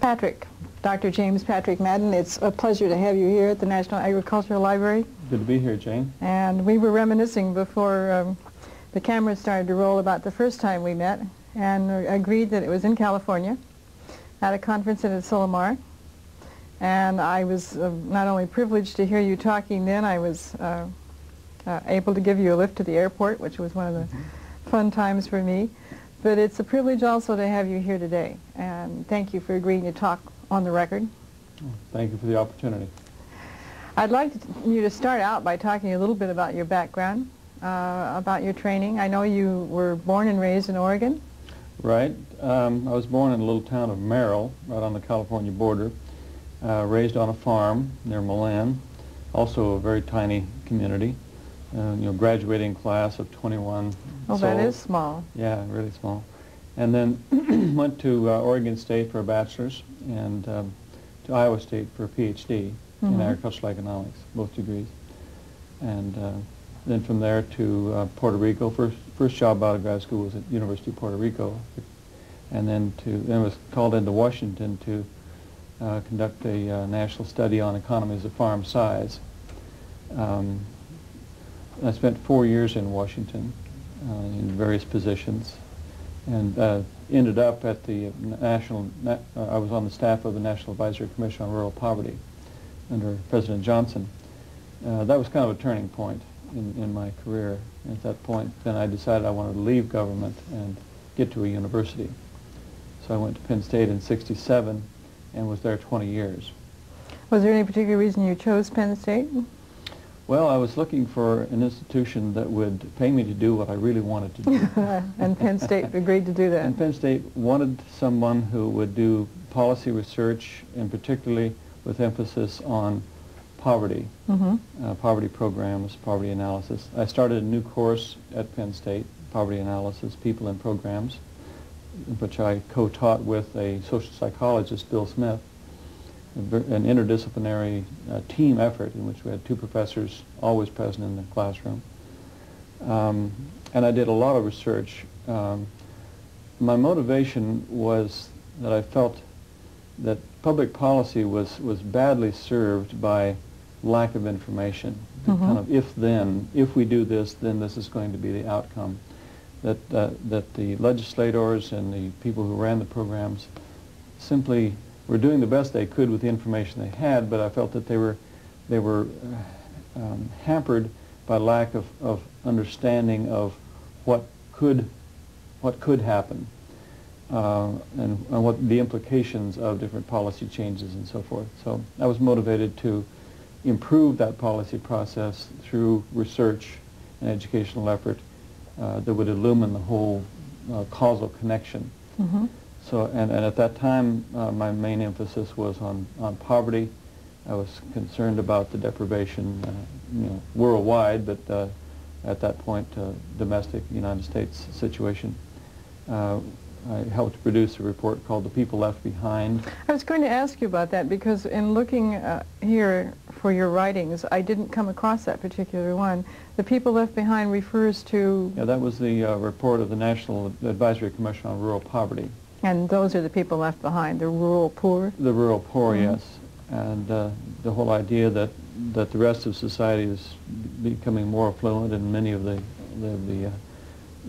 Patrick, Dr. James Patrick Madden, it's a pleasure to have you here at the National Agricultural Library. Good to be here, Jane. And we were reminiscing before the cameras started to roll about the first time we met, and agreed that it was in California at a conference in Asilomar. And I was not only privileged to hear you talking then, I was able to give you a lift to the airport, which was one of the fun times for me. But it's a privilege also to have you here today. And thank you for agreeing to talk on the record. Thank you for the opportunity. I'd like you to start out by talking a little bit about your background, about your training. I know you were born and raised in Oregon. Right. I was born in a little town of Merrill, right on the California border, raised on a farm near Milan, also a very tiny community. Graduating class of 21 Oh, that is small. Yeah, really small. And then went to Oregon State for a bachelor's and to Iowa State for a Ph.D. in agricultural economics, both degrees. And then from there to Puerto Rico. First job out of grad school was at University of Puerto Rico. And then was called into Washington to conduct a national study on economies of farm size. I spent 4 years in Washington in various positions, and ended up at the I was on the staff of the National Advisory Commission on Rural Poverty under President Johnson. That was kind of a turning point in my career. At that point, then I decided I wanted to leave government and get to a university. So I went to Penn State in '67 and was there 20 years. Was there any particular reason you chose Penn State? Well, I was looking for an institution that would pay me to do what I really wanted to do. And Penn State agreed to do that. And Penn State wanted someone who would do policy research, and particularly with emphasis on poverty, poverty programs, poverty analysis. I started a new course at Penn State, Poverty Analysis, People and Programs, which I co-taught with a social psychologist, Bill Smith. An interdisciplinary team effort in which we had two professors always present in the classroom. And I did a lot of research. My motivation was that I felt that public policy was badly served by lack of information. Kind of if-then, if we do this, then this is going to be the outcome. That the legislators and the people who ran the programs simply were doing the best they could with the information they had, but I felt that they were hampered by lack of understanding of what could happen and what the implications of different policy changes and so forth. So I was motivated to improve that policy process through research and educational effort that would illumine the whole causal connection. So, and at that time, my main emphasis was on poverty. I was concerned about the deprivation, worldwide, but at that point, domestic United States situation. I helped produce a report called "The People Left Behind." I was going to ask you about that because in looking here for your writings, I didn't come across that particular one. "The People Left Behind" refers to... Yeah, that was the report of the National Advisory Commission on Rural Poverty. And those are the people left behind, the rural poor? The rural poor, yes. And the whole idea that the rest of society is becoming more affluent, and many of the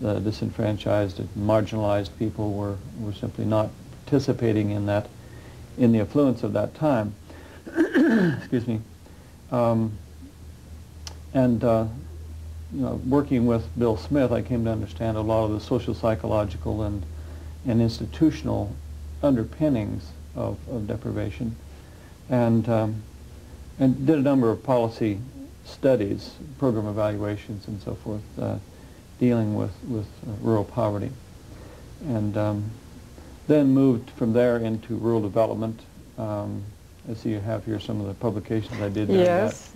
disenfranchised and marginalized people were simply not participating in the affluence of that time. Excuse me. Working with Bill Smith, I came to understand a lot of the social, psychological, and institutional underpinnings of deprivation, and did a number of policy studies, program evaluations, and so forth, dealing with rural poverty, and then moved from there into rural development. As you have here some of the publications I did. Yes.